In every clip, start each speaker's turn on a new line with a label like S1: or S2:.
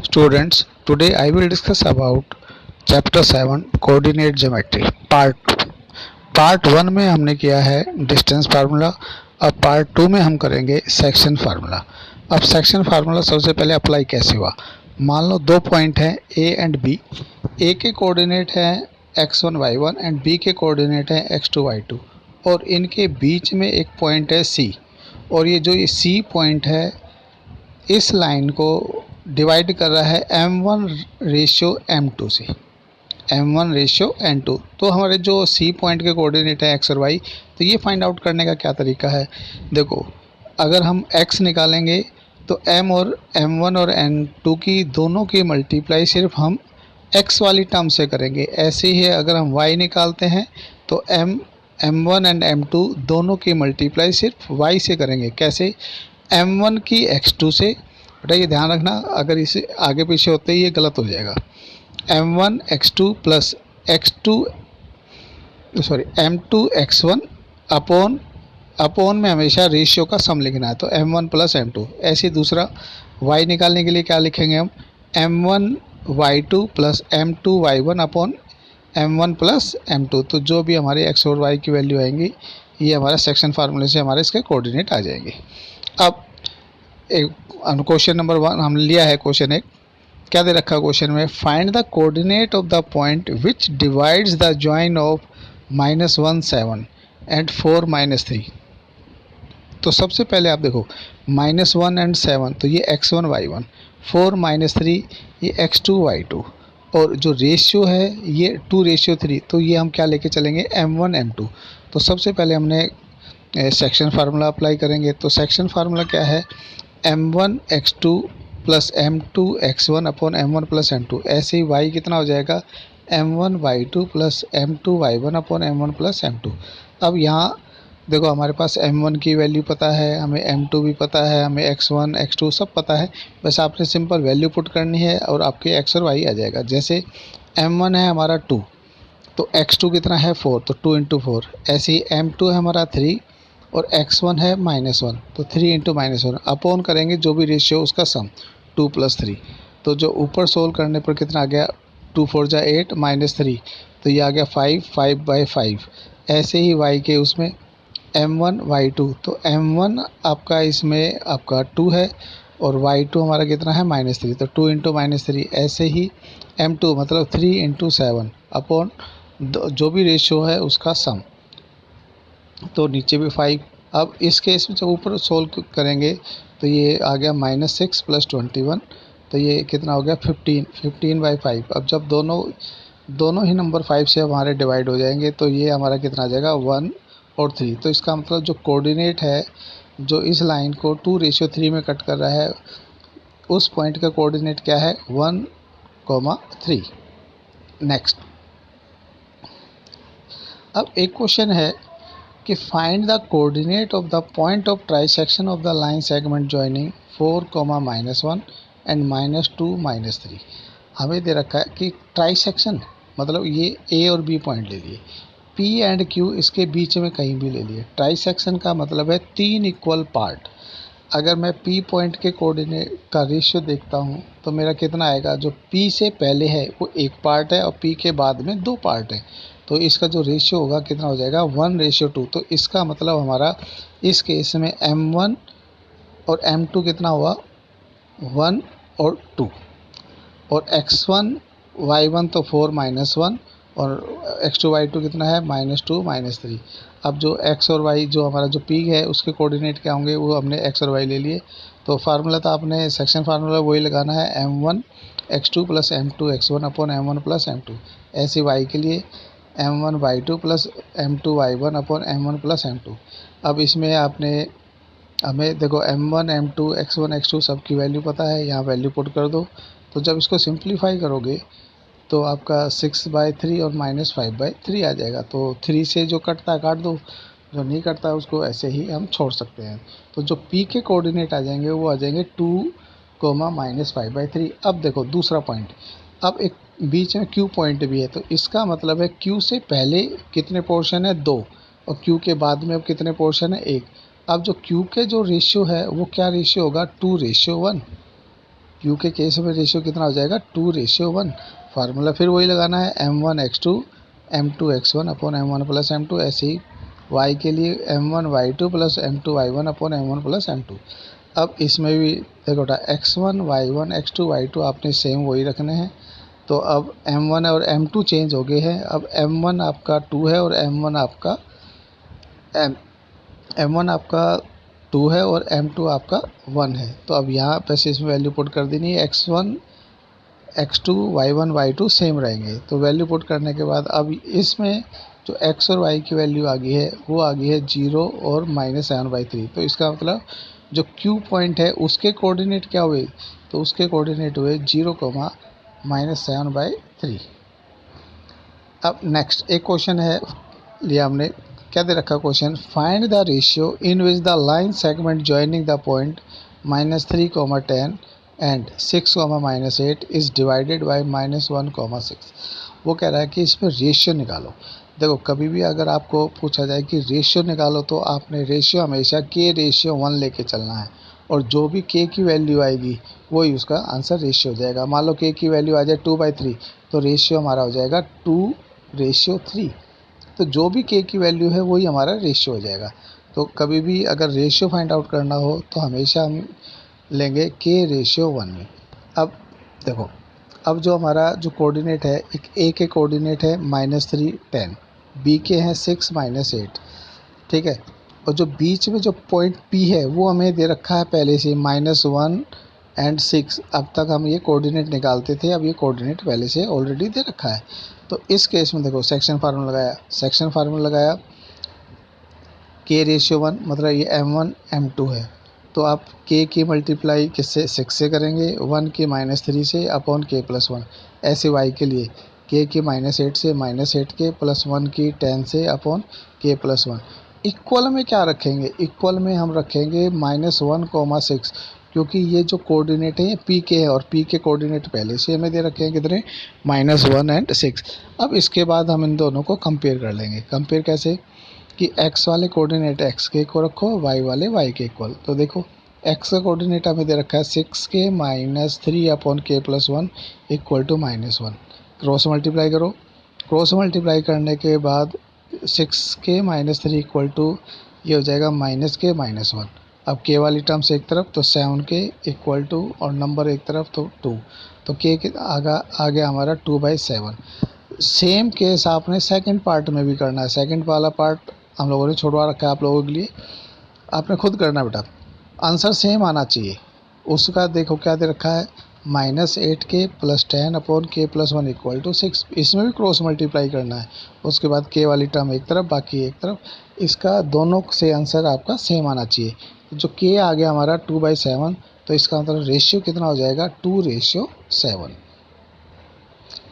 S1: Students, today I will discuss about Chapter 7 Coordinate Geometry Part 1 में हमने किया है डिस्टेंस फार्मूला। अब पार्ट 2 में हम करेंगे सेक्शन फार्मूला। अब सेक्शन फार्मूला सबसे पहले अप्लाई कैसे हुआ। मान लो दो पॉइंट हैं ए एंड बी। ए के कोऑर्डिनेट हैं x1 y1 एंड बी के कोऑर्डिनेट हैं x2 y2 और इनके बीच में एक पॉइंट है सी। और ये जो सी पॉइंट है इस लाइन को डिवाइड कर रहा है m1 रेशियो m2 से, m1 रेशियो n2। तो हमारे जो सी पॉइंट के कोऑर्डिनेट है x और y, तो ये फाइंड आउट करने का क्या तरीका है। देखो, अगर हम x निकालेंगे तो m और m1 और n2 की दोनों की मल्टीप्लाई सिर्फ हम x वाली टर्म से करेंगे। ऐसे ही है अगर हम y निकालते हैं तो m1 एंड m2 दोनों की मल्टीप्लाई सिर्फ y से करेंगे। कैसे? m1 की x2 से। बेटा ये ध्यान रखना, अगर इसे आगे पीछे होते ही ये गलत हो जाएगा। m1 x2 plus m2 x1 upon में हमेशा रेशियो का सम लिखना है, तो m1 प्लस m2। ऐसे दूसरा y निकालने के लिए क्या लिखेंगे हम, m1 y2 plus m2 y1 upon m1 plus m2। तो जो भी हमारे x और y की वैल्यू आएंगी ये हमारा सेक्शन फार्मूले से हमारे इसके कोऑर्डिनेट आ जाएंगे। अब एक क्वेश्चन नंबर 1 हमने लिया है। क्वेश्चन एक क्या दे रखा है क्वेश्चन में, find the coordinate of the point which divides the join of -1 7 and 4 -3। तो सबसे पहले आप देखो -1 एंड 7 तो ये x1 y1, 4 -3 ये x2 y2 और जो रेशियो है ये 2:3। तो ये हम क्या लेके चलेंगे, m1 m2। तो सबसे पहले हमने सेक्शन फार्मूला अप्लाई करेंगे। तो सेक्शन फार्मूला क्या है, m1 x2 plus m2 x1 upon m1 plus m2। ऐसे ही y कितना हो जाएगा, m1 y2 plus m2 y1 upon m1 plus m2। अब यहाँ देखो हमारे पास m1 की वैल्यू पता है, हमें m2 भी पता है, हमें x1 x2 सब पता है। बस आपने सिंपल वैल्यू पुट करनी है और आपके x और y आ जाएगा। जैसे m1 है हमारा 2 तो x2 कितना है 4, तो 2 इंटू 4। ऐसे ही m2 है हमारा 3 और x1 है -1 तो 3 इंटू -1 अपॉन करेंगे जो भी रेशियो उसका सम 2 प्लस 3। तो जो ऊपर सोल्व करने पर कितना आ गया, 2 4 जा 8 -3 तो ये आ गया 5/5। ऐसे ही y के उसमें m1 y2 तो m1 आपका इसमें आपका 2 है और y2 हमारा कितना है -3 तो 2 इंटू -3। ऐसे ही m2 मतलब 3 इंटू 7 अपॉन जो भी रेशियो है उसका सम, तो नीचे भी 5। अब इस केस में जब ऊपर सोल्व करेंगे तो ये आ गया -6 प्लस 21 तो ये कितना हो गया 15/5। अब जब दोनों ही नंबर 5 से हमारे डिवाइड हो जाएंगे तो ये हमारा कितना आ जाएगा 1 और 3। तो इसका मतलब जो कोऑर्डिनेट है जो इस लाइन को 2:3 में कट कर रहा है उस पॉइंट का कोऑर्डिनेट क्या है 1,3। नेक्स्ट, अब एक क्वेश्चन है कि find the coordinate of the point of trisection of the line segment joining 4, -1 and -2 -3। हमें दे रखा है कि ट्राइसेक्शन मतलब ये ए और बी पॉइंट ले लिए, पी एंड क्यू इसके बीच में कहीं भी ले लिए। ट्राइसेक्शन का मतलब है 3 इक्वल पार्ट। अगर मैं पी पॉइंट के कोऑर्डिनेट का रेशियो देखता हूँ तो मेरा कितना आएगा, जो पी से पहले है वो एक पार्ट है और पी के बाद में 2 पार्ट है। तो इसका जो रेशियो होगा कितना हो जाएगा 1:2। तो इसका मतलब हमारा इस केस में m1 और m2 कितना हुआ 1 और 2 और x1 y1 तो 4 -1 और x2 y2 कितना है -2 -3। अब जो x और y जो हमारा जो p है उसके कोऑर्डिनेट क्या होंगे वो हमने x और y ले लिए। तो फार्मूला तो आपने सेक्शन फार्मूला वही लगाना है m1 x2 plus m2 x1 upon m1 plus m2। ऐसे y के लिए m1 y2 plus m2 y1 upon m1 plus m2। अब इसमें आपने हमें देखो m1 m2 x1 x2 सब की वैल्यू पता है, यहाँ वैल्यू पुट कर दो। तो जब इसको सिंप्लीफाई करोगे तो आपका 6/3 और -5/3 आ जाएगा। तो 3 से जो कटता है काट दो, जो नहीं कटता है उसको ऐसे ही हम छोड़ सकते हैं। तो जो p के कोऑर्डिनेट आ जाएंगे वो आ जाएंगे 2, -5/3। अब देखो दूसरा पॉइंट, अब एक बीच में q पॉइंट भी है तो इसका मतलब है q से पहले कितने पोर्शन है 2 और q के बाद में अब कितने पोर्शन है 1। अब जो q के जो रेशियो है वो क्या रेशियो होगा 2:1। क्यू के केस में रेशियो कितना हो जाएगा 2:1। फार्मूला फिर वही लगाना है m1x2 m2x1 upon m1 plus m2। ऐसे ही y के लिए m1y2 plus m2y1 upon m1 plus m2। अब इसमें भी देखो x1 y1 x2 y2 आपने सेम वही रखने हैं। तो अब m1 और m2 चेंज हो गए हैं। अब m1 आपका 2 है और m1 आपका m1 आपका 2 है और m2 आपका 1 है। तो अब यहाँ बस इसमें वैल्यू पुट कर देनी है। x1 x2 y1 y2 same रहेंगे। तो वैल्यू पुट करने के बाद अब इसमें जो x और y की वैल्यू आ गई है वो आ गई है 0 और -7/3। तो इसका मतलब जो Q पॉइंट है उसके कोऑर्डिनेट क्या हुए, तो उसके कोऑर्डिनेट हुए 0, -7/3। अब नेक्स्ट एक क्वेश्चन है लिया हमने, क्या दे रखा question, find the ratio in which the line segment joining the point -3, 10 and 6, -8 is divided by -1, 6। वो कह रहा है कि इसमें रेशियो निकालो। देखो कभी भी अगर आपको पूछा जाए कि रेशियो निकालो तो आपने रेशियो हमेशा k:1 लेके चलना है और जो भी k की वैल्यू आएगी वही उसका आंसर रेशियो हो जाएगा। मान लो k की वैल्यू आ जाए 2/3 तो रेशियो हमारा हो जाएगा 2:3। तो जो भी k की वैल्यू है वही हमारा रेशियो हो जाएगा। तो कभी भी अगर रेशियो फाइंड आउट करना हो तो हमेशा हम लेंगे k:1 में। अब देखो अब जो हमारा जो कोऑर्डिनेट है, एक a के कोऑर्डिनेट है -3, 10, b के हैं 6, -8, ठीक है। और जो बीच में जो पॉइंट p है वो हमें दे रखा है पहले से -1 एंड 6। अब तक हम ये कोऑर्डिनेट निकालते थे, अब ये कोऑर्डिनेट पहले से ऑलरेडी दे रखा है। तो इस केस में देखो सेक्शन फार्मूला लगाया k:1, मतलब ये m1 m2 है। तो आप k की मल्टीप्लाई किससे, 6 से करेंगे, 1 की -3 से अपॉन k+1। ऐसे y के लिए k की -8 से, -8 के प्लस 1 की 10 से अपॉन k+1। इक्वल में क्या रखेंगे, इक्वल में हम रखेंगे -1, 6, क्योंकि ये जो कोऑर्डिनेट है ये पी के है और पी के कोऑर्डिनेट पहले से हमें दे रखे हैं कितने, -1 एंड 6। अब इसके बाद हम इन दोनों को कंपेयर कर लेंगे। कंपेयर कैसे कि x वाले कोऑर्डिनेट x के को रखो, y वाले y के इक्वल। तो देखो x का कोऑर्डिनेट हमें दे रखा है 6k -3 upon k+1 equal to -1। Cross multiply करो, क्रॉस मल्टीप्लाई करने के बाद 6k -3 इक्वल टू ये हो जाएगा -k -1। अब k वाली टर्म्स एक तरफ तो 7k इक्वल टू और नंबर एक तरफ तो 2। तो k के आ गया हमारा 2/7। सेम केस आपने सेकंड पार्ट में भी करना है। सेकंड वाला पार्ट हम लोगों ने छोड़वा रखा है आप लोगों के लिए, आपने खुद करना बेटा। आंसर सेम आना चाहिए। उसका देखो क्या दे रखा है, -8k + 10 upon k+1 equal to 6। इसमें भी क्रॉस मल्टीप्लाई करना है। उसके बाद k वाली टर्म एक तरफ बाकी एक तरफ, इसका दोनों से आंसर आपका सेम आना चाहिए। जो k आ गया हमारा 2/7, तो इसका मतलब रेशियो कितना हो जाएगा, 2:7।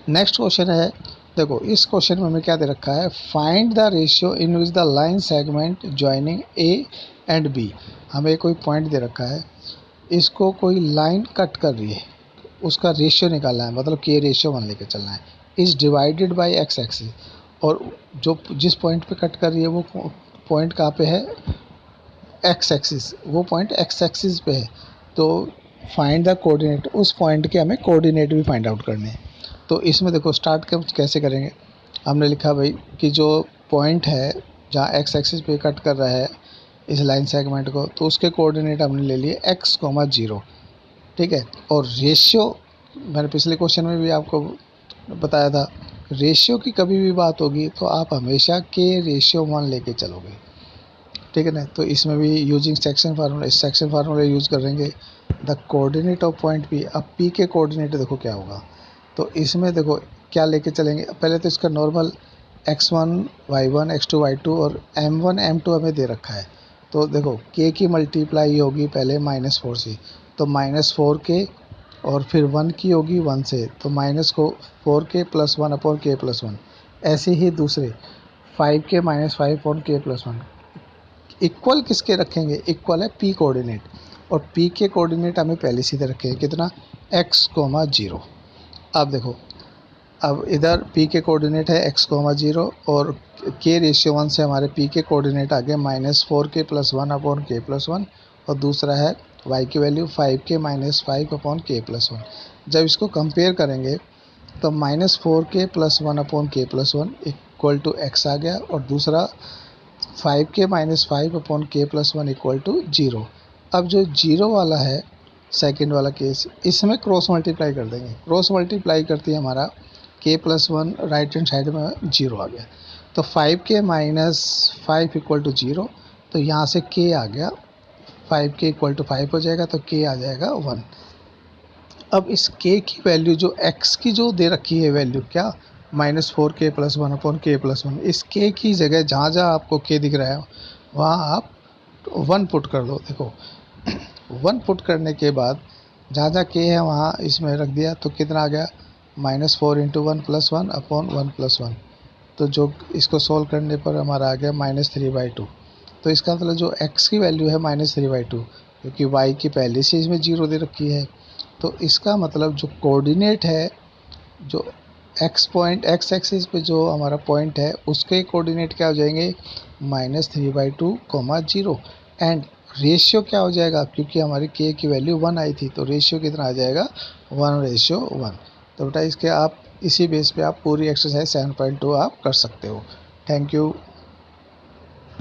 S1: नेक्स्ट क्वेश्चन है, देखो इस क्वेश्चन में हमें क्या दे रखा है, find the ratio in which the line segment joining A and B. हमें कोई पॉइंट दे रखा है, इसको कोई लाइन कट कर रही है, उसका रेशियो निकालना है, मतलब k:1 लेके चलना है। Is divided by x axis, और जो जिस पॉइंट पे कट कर रही है वो पॉइंट कहाँ पे है, x एक्सिस, वो पॉइंट x एक्सिस पे है। तो फाइंड द कोऑर्डिनेट, उस पॉइंट के हमें कोऑर्डिनेट भी फाइंड आउट करने हैं। तो इसमें देखो स्टार्ट कैसे करेंगे, हमने लिखा भाई कि जो पॉइंट है जहाँ x एक्सिस पे कट कर रहा है इस लाइन सेगमेंट को, तो उसके कोऑर्डिनेट हमने ले लिए x, 0, ठीक है। और रेशियो मैंने पिछले क्वेश्चन में भी आपको बताया था, रेशियो की कभी भी बात होगी तो आप हमेशा k:1 लेके चलोगे, ठीक है ना। तो इसमें भी यूजिंग सेक्शन फार्मूला, इस सेक्शन फार्मूला यूज़ करेंगे। The coordinate of point P, अब पी के कोऑर्डिनेट देखो क्या होगा। तो इसमें देखो क्या लेके चलेंगे, पहले तो इसका normal x1 y1 x2 y2 और m1 m2 हमें दे रखा है। तो देखो k की मल्टीप्लाई होगी पहले -4 से, तो -4k, और फिर 1 की होगी 1 से, तो -4k + 1 अपॉन k+1। ऐसे ही दूसरे 5k -5 अपॉन k+1। इक्वल किसके रखेंगे, इक्वल है p कोऑर्डिनेट, और p के कोऑर्डिनेट हमें पहले सीधे रखे हैं कितना, x, 0। अब देखो अब इधर p के कोऑर्डिनेट है x, 0 और k:1 से हमारे p के कोऑर्डिनेट आ गए -4k + 1 अपॉन k+1, और दूसरा है y की वैल्यू 5k माइनस 5 अपॉन के प्लस 1। जब इसको कंपेयर करेंगे तो -4k प्लस 1 अपॉन के प्लस 1 इक्वल टू x आ गया, और दूसरा 5k माइनस 5 अपॉन के प्लस 1 इक्वल टू 0। अब जो 0 वाला है सेकंड वाला केस, इसमें क्रॉस मल्टीप्लाई कर देंगे। क्रॉस मल्टीप्लाई करते ही हमारा k plus 1 right hand side में 0 आ गया, तो 5k माइनस 5 इक्वल टू 0, तो यहाँ से k आ गया, 5k इक्वल टू 5 हो जाएगा, तो k आ जाएगा 1। अब इस k की वैल्यू जो x की जो दे रखी है वैल्यू क्या, -4k प्लस 1 अपॉन के प्लस 1, इस k की जगह जहाँ जहाँ आपको k दिख रहा है वहाँ आप 1 पुट कर दो। देखो 1 पुट करने के बाद जहाँ जहाँ k है वहाँ इसमें रख दिया, तो कितना आ गया, -4 इंटू 1 प्लस 1 अपॉन 1 प्लस 1। तो जो इसको सॉल्व करने पर हमारा आ गया -3/2। तो इसका मतलब जो x की वैल्यू है -3/2, क्योंकि y की पहले से इसमें 0 दे रखी है, तो इसका मतलब जो कोऑर्डिनेट है, जो x पॉइंट x एक्सिस पे जो हमारा पॉइंट है उसके कोऑर्डिनेट क्या हो जाएंगे, -3/2, 0। एंड रेशियो क्या हो जाएगा, क्योंकि हमारी k की वैल्यू 1 आई थी, तो रेशियो कितना आ जाएगा, 1:1। तो बेटा इसके आप इसी बेस पे आप पूरी एक्सरसाइज 7.2 आप कर सकते हो। Thank you.